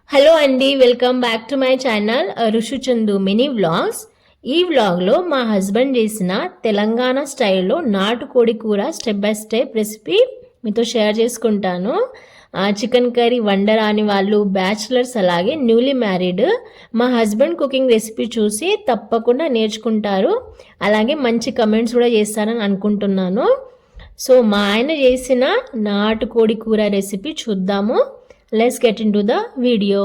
Hello అండి, welcome back to my channel Rushu Chandu mini vlogs. ఈ వ్లాగ్లో మా హస్బెండ్ చేసిన తెలంగాణ స్టైల్లో నాటుకోడి కూర స్టెప్ బై స్టెప్ రెసిపీ మీతో షేర్ చేసుకుంటాను. చికెన్ కర్రీ వండరాని వాళ్ళు, బ్యాచిలర్స్, అలాగే న్యూలీ మ్యారీడ్ మా హస్బెండ్ కుకింగ్ రెసిపీ చూసి తప్పకుండా నేర్చుకుంటారు. అలాగే మంచి కమెంట్స్ కూడా చేస్తారని అనుకుంటున్నాను. సో మా ఆయన చేసిన నాటుకోడి కూర రెసిపీ చూద్దాము. Let's get into the video.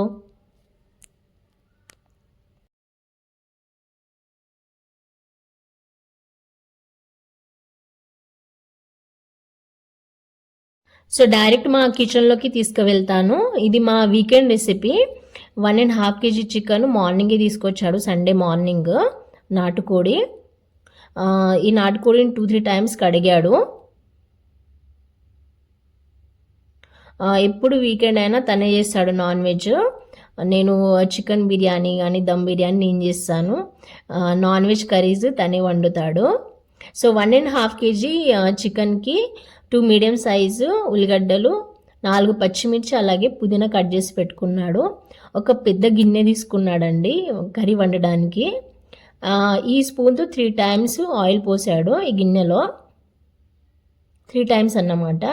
So direct మా కిచెన్లోకి తీసుకువెళ్తాను. ఇది మా వీకెండ్ రెసిపీ. 1.5 kg చికెన్ మార్నింగే తీసుకొచ్చాడు, సండే మార్నింగ్. నాటుకోడి. ఈ నాటుకోడిని 2-3 టైమ్స్ కడిగాడు. ఎప్పుడు వీకెండ్ అయినా తనే చేస్తాడు నాన్ వెజ్. నేను చికెన్ బిర్యానీ కానీ దమ్ బిర్యానీ నేను చేస్తాను. నాన్ వెజ్ కర్రీస్ తనే వండుతాడు. సో 1.5 kg చికెన్కి 2 మీడియం సైజు ఉల్లిగడ్డలు, 4 పచ్చిమిర్చి, అలాగే పుదీనా కట్ చేసి పెట్టుకున్నాడు. ఒక పెద్ద గిన్నె తీసుకున్నాడండి కర్రీ వండడానికి. ఈ స్పూన్తో 3 టైమ్స్ ఆయిల్ పోసాడు ఈ గిన్నెలో. 3 టైమ్స్ అన్నమాట.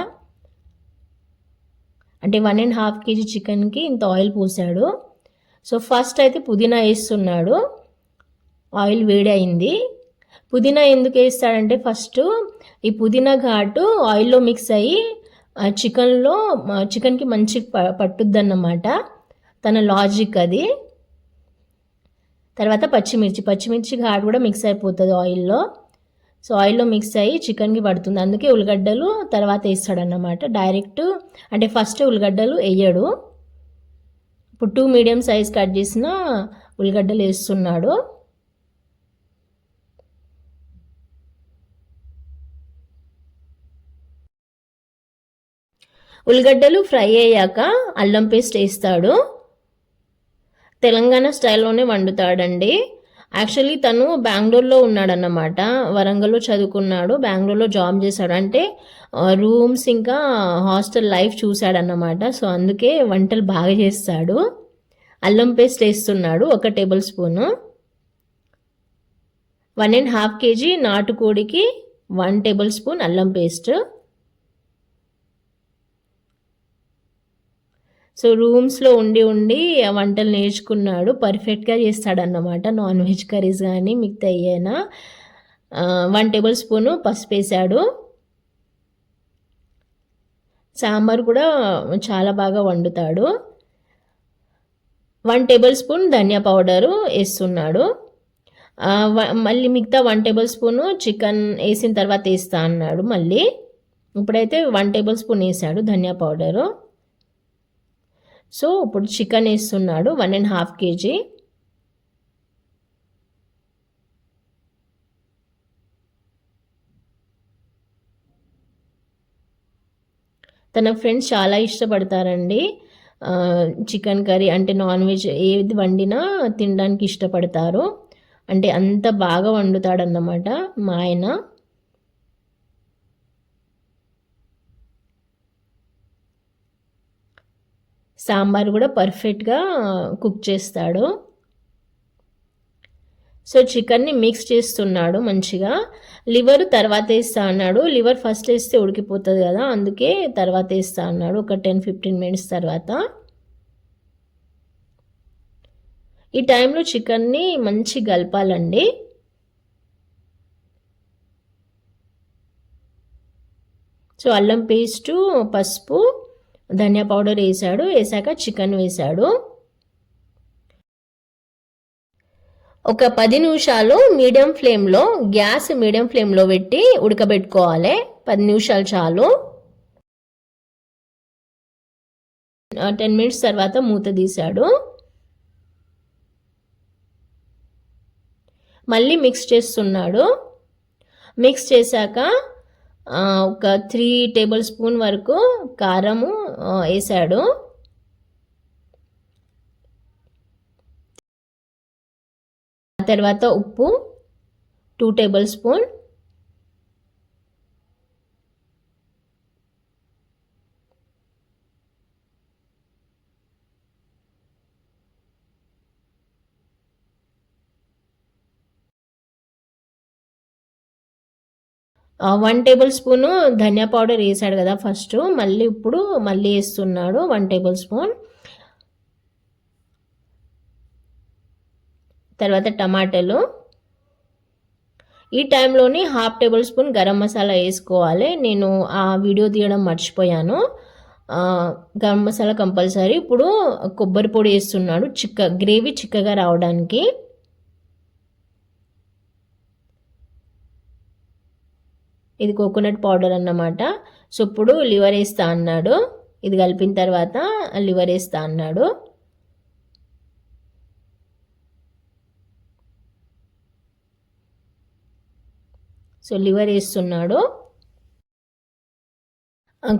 అంటే 1.5 kg చికెన్కి ఇంత ఆయిల్ పోసాడు. సో ఫస్ట్ అయితే పుదీనా వేస్తున్నాడు. ఆయిల్ వేడి అయింది. పుదీనా ఎందుకు వేస్తాడంటే ఫస్ట్ ఈ పుదీనా ఘాటు ఆయిల్లో మిక్స్ అయ్యి చికెన్కి మంచి పట్టుద్దన్నమాట. తన లాజిక్ అది. తర్వాత పచ్చిమిర్చి ఘాటు కూడా మిక్స్ అయిపోతుంది ఆయిల్లో. సో ఆయిల్లో మిక్స్ అయ్యి చికెన్కి పడుతుంది. అందుకే ఉల్లిగడ్డలు తర్వాత వేస్తాడన్నమాట. డైరెక్ట్ అంటే ఫస్ట్ ఉల్లిగడ్డలు వేయడు. ఇప్పుడు 2 మీడియం సైజ్ కట్ చేసిన ఉల్లిగడ్డలు వేస్తున్నాడు. ఉల్లిగడ్డలు ఫ్రై అయ్యాక అల్లం పేస్ట్ వేస్తాడు. తెలంగాణ స్టైల్లోనే వండుతాడండి. యాక్చువల్లీ తను బెంగళూరులో ఉన్నాడన్నమాట. వరంగల్లో చదువుకున్నాడు, బెంగళూరులో జాబ్ చేశాడు. అంటే రూమ్స్ ఇంకా హాస్టల్ లైఫ్ చూశాడన్నమాట. సో అందుకే వంటలు బాగా చేస్తాడు. అల్లం పేస్ట్ వేస్తున్నాడు 1 table spoon. 1.5 kg నాటుకోడికి 1 table spoon అల్లం పేస్ట్. సో రూమ్స్లో ఉండి వంటలు నేర్చుకున్నాడు. పర్ఫెక్ట్గా చేస్తాడన్నమాట. నాన్ వెజ్ కర్రీస్ కానీ మిగతా అయ్యేనా. 1 టేబుల్ స్పూను పసుపు వేసాడు. సాంబార్ కూడా చాలా బాగా వండుతాడు. 1 టేబుల్ స్పూన్ ధనియా పౌడరు వేస్తున్నాడు. మళ్ళీ మిగతా 1 టేబుల్ స్పూను చికెన్ వేసిన తర్వాత వేస్తా అన్నాడు. మళ్ళీ ఇప్పుడైతే 1 టేబుల్ స్పూన్ వేసాడు ధనియా పౌడరు. సో ఇప్పుడు చికెన్ వేస్తున్నాడు 1.5 kg. తన ఫ్రెండ్స్ చాలా ఇష్టపడతారండి చికెన్ కర్రీ. అంటే నాన్ వెజ్ ఏది వండినా తినడానికి ఇష్టపడతారు. అంటే అంత బాగా వండుతాడన్నమాట మా ఆయన. సాంబార్ కూడా పర్ఫెక్ట్గా కుక్ చేస్తాడు. సో చికెన్ని మిక్స్ చేస్తున్నాడు మంచిగా. లివర్ తర్వాత వేస్తా అన్నాడు. లివర్ ఫస్ట్ వేస్తే ఉడికిపోతుంది కదా, అందుకే తర్వాత వేస్తా అన్నాడు ఒక 10-15 మినిట్స్ తర్వాత. ఈ టైంలో చికెన్ని మంచి కలపాలండి. సో అల్లం పేస్టు, పసుపు, ధనియా పౌడర్ వేసాడు. వేసాక చికెన్ వేసాడు. ఒక 10 నిమిషాలు గ్యాస్ మీడియం ఫ్లేమ్లో పెట్టి ఉడకబెట్టుకోవాలి. 10 నిమిషాలు చాలు. 10 మినిట్స్ తర్వాత మూత తీశాడు. మళ్ళీ మిక్స్ చేస్తున్నాడు. మిక్స్ చేశాక ఒక 3 టేబుల్ స్పూన్ వరకు కారము వేసాడు. తర్వాత ఉప్పు 2 టేబుల్ స్పూన్. 1 టేబుల్ స్పూను ధనియా పౌడర్ వేసాడు కదా ఫస్ట్, మళ్ళీ ఇప్పుడు మళ్ళీ వేస్తున్నాడు 1 టేబుల్ స్పూన్. తర్వాత టమాటాలు. ఈ టైంలోని 1/2 టేబుల్ స్పూన్ గరం మసాలా వేసుకోవాలి. నేను ఆ వీడియో తీయడం మర్చిపోయాను. గరం మసాలా కంపల్సరీ. ఇప్పుడు కొబ్బరి పొడి వేస్తున్నాడు గ్రేవీ చిక్కగా రావడానికి. ఇది కోకోనట్ పౌడర్ అన్నమాట. సో ఇప్పుడు లివర్ వేస్తా అన్నాడు. ఇది కలిపిన తర్వాత లివర్ వేస్తా అన్నాడు. సో లివర్ వేస్తున్నాడు.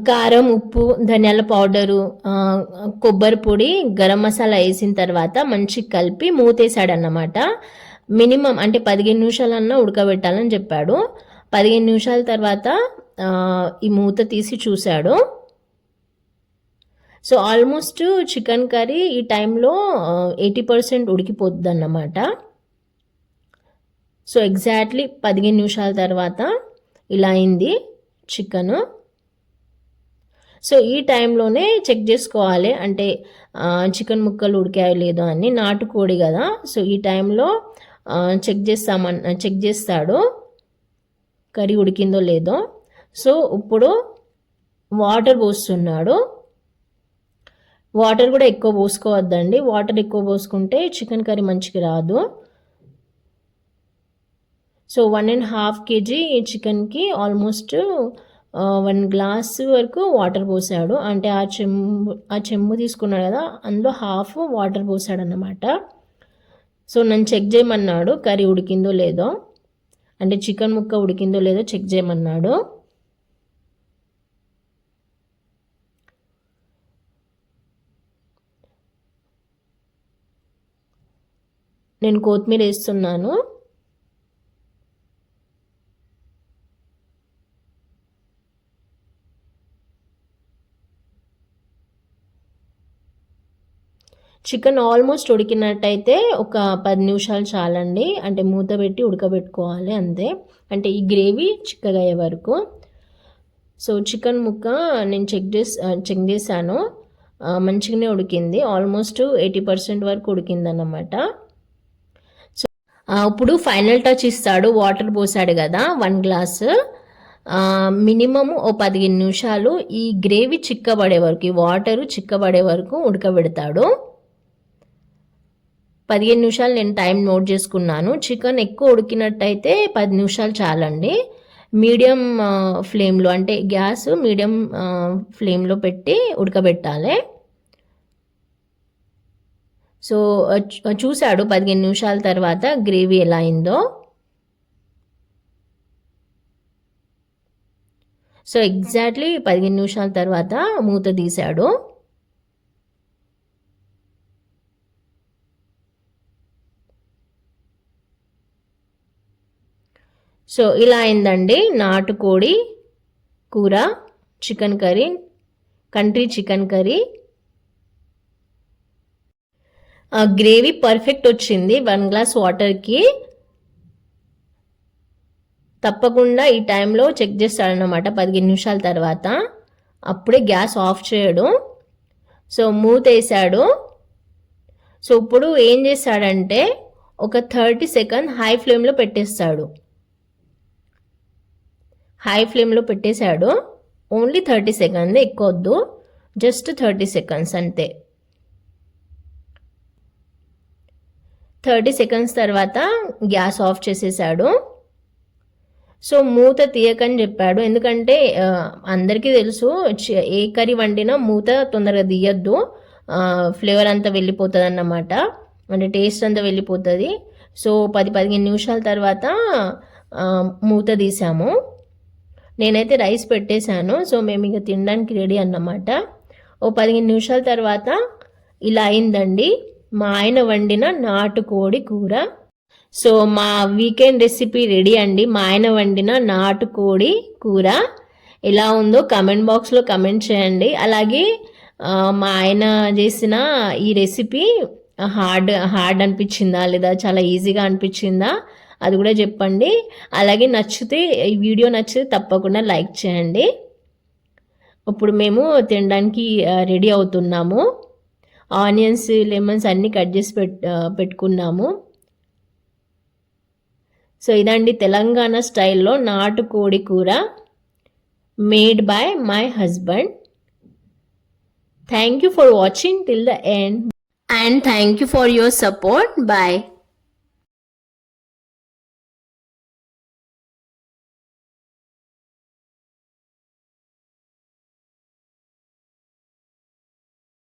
కారం, ఉప్పు, ధనియాల పౌడరు, కొబ్బరి పొడి, గరం మసాలా వేసిన తర్వాత మంచి కలిపి మూతేసాడన్నమాట. మినిమం అంటే 15 నిమిషాలన్నా ఉడకబెట్టాలని చెప్పాడు. 15 నిమిషాల తర్వాత ఈ మూత తీసి చూశాడు. సో ఆల్మోస్ట్ చికెన్ కర్రీ ఈ టైంలో 80% ఉడికిపోద్ది అన్నమాట. సో ఎగ్జాక్ట్లీ 15 నిమిషాల తర్వాత ఇలా అయింది చికెన్. సో ఈ టైంలోనే చెక్ చేసుకోవాలి, అంటే చికెన్ ముక్కలు ఉడికాయో లేదో అని. నాటుకోడి కదా, సో ఈ టైంలో చెక్ చేస్తాడు కర్రీ ఉడికిందో లేదో. సో ఇప్పుడు వాటర్ పోస్తున్నాడు. వాటర్ కూడా ఎక్కువ పోసుకోవద్దండి. వాటర్ ఎక్కువ పోసుకుంటే చికెన్ కర్రీ మంచిగా రాదు. సో 1.5 kg చికెన్కి ఆల్మోస్ట్ 1 గ్లాస్ వరకు వాటర్ పోసాడు. అంటే ఆ చెంబు తీసుకున్నాడు కదా, అందులో హాఫ్ వాటర్ పోసాడు అన్నమాట. సో నన్ను చెక్ చేయమన్నాడు కర్రీ ఉడికిందో లేదో, అంటే చికెన్ ముక్క ఉడికిందో లేదో చెక్ చేయమన్నాడు. నేను కొత్తిమీర వేస్తున్నాను. చికెన్ ఆల్మోస్ట్ ఉడికినట్టయితే ఒక 10 నిమిషాలు చాలండి. అంటే మూత పెట్టి ఉడకబెట్టుకోవాలి అంతే, అంటే ఈ గ్రేవీ చిక్కగా అయ్యే వరకు. సో చికెన్ ముక్క నేను చెక్ చేశాను, మంచిగానే ఉడికింది. ఆల్మోస్ట్ 80% వరకు ఉడికిందన్నమాట. సో ఇప్పుడు ఫైనల్ టచ్ ఇస్తాడు. వాటర్ పోసాడు కదా 1 గ్లాసు. మినిమము ఓ 15 నిమిషాలు ఈ గ్రేవీ చిక్కబడే వరకు, ఈ వాటరు చిక్కబడే వరకు ఉడకబెడతాడు. 15 నిమిషాలు నేను టైం నోట్ చేసుకున్నాను. చికెన్ ఎక్కువ ఉడికినట్టయితే 10 నిమిషాలు చాలండి. మీడియం ఫ్లేమ్లో, అంటే గ్యాస్ మీడియం ఫ్లేమ్లో పెట్టి ఉడకబెట్టాలి. సో చూశాడు 15 నిమిషాల తర్వాత గ్రేవీ ఎలా అయిందో. సో ఎగ్జాక్ట్లీ 15 నిమిషాల తర్వాత మూత తీశాడు. సో ఇలా అయిందండి నాటుకోడి కూర, chicken curry, country chicken curry. Gravy perfect వచ్చింది 1 గ్లాస్ వాటర్కి. తప్పకుండా ఈ టైంలో చెక్ చేస్తాడనమాట 15 నిమిషాల తర్వాత. అప్పుడే గ్యాస్ ఆఫ్ చేయడు. సో మూత వేసాడు. సో ఇప్పుడు ఏం చేస్తాడంటే ఒక 30 సెకండ్ హై ఫ్లేమ్లో పెట్టేస్తాడు. హై ఫ్లేమ్లో పెట్టేశాడు. ఓన్లీ 30 సెకండ్స్, ఎక్కువ వద్దు, జస్ట్ 30 సెకండ్స్ అంతే. 30 సెకండ్స్ తర్వాత గ్యాస్ ఆఫ్ చేసేసాడు. సో మూత తీయకని చెప్పాడు, ఎందుకంటే అందరికీ తెలుసు ఏ కర్రీ వండినా మూత తొందరగా తీయద్దు, ఫ్లేవర్ అంతా వెళ్ళిపోతుంది అన్నమాట, అంటే టేస్ట్ అంతా వెళ్ళిపోతుంది. సో 10-15 నిమిషాల తర్వాత మూత తీసాము. నేనైతే రైస్ పెట్టేశాను. సో మేము ఇక తినడానికి రెడీ అన్నమాట. ఓ 15 నిమిషాల తర్వాత ఇలా అయిందండి మా ఆయన వండిన నాటుకోడి కూర. సో మా వీకెండ్ రెసిపీ రెడీ అండి. మా ఆయన వండిన నాటుకోడి కూర ఎలా ఉందో కమెంట్ బాక్స్లో కమెంట్ చేయండి. అలాగే మా ఆయన చేసిన ఈ రెసిపీ హార్డ్ అనిపించిందా లేదా చాలా ఈజీగా అనిపించిందా అది కూడా చెప్పండి. అలాగే నచ్చితే ఈ వీడియో నచ్చితే తప్పకుండా లైక్ చేయండి. ఇప్పుడు మేము తినడానికి రెడీ అవుతున్నాము. ఆనియన్స్, లెమన్స్ అన్నీ కట్ చేసి పెట్టుకున్నాము. సో ఇదండి తెలంగాణ స్టైల్లో నాటుకోడి కూర made by my husband. Thank you for watching till the end and thank you for your support. Bye.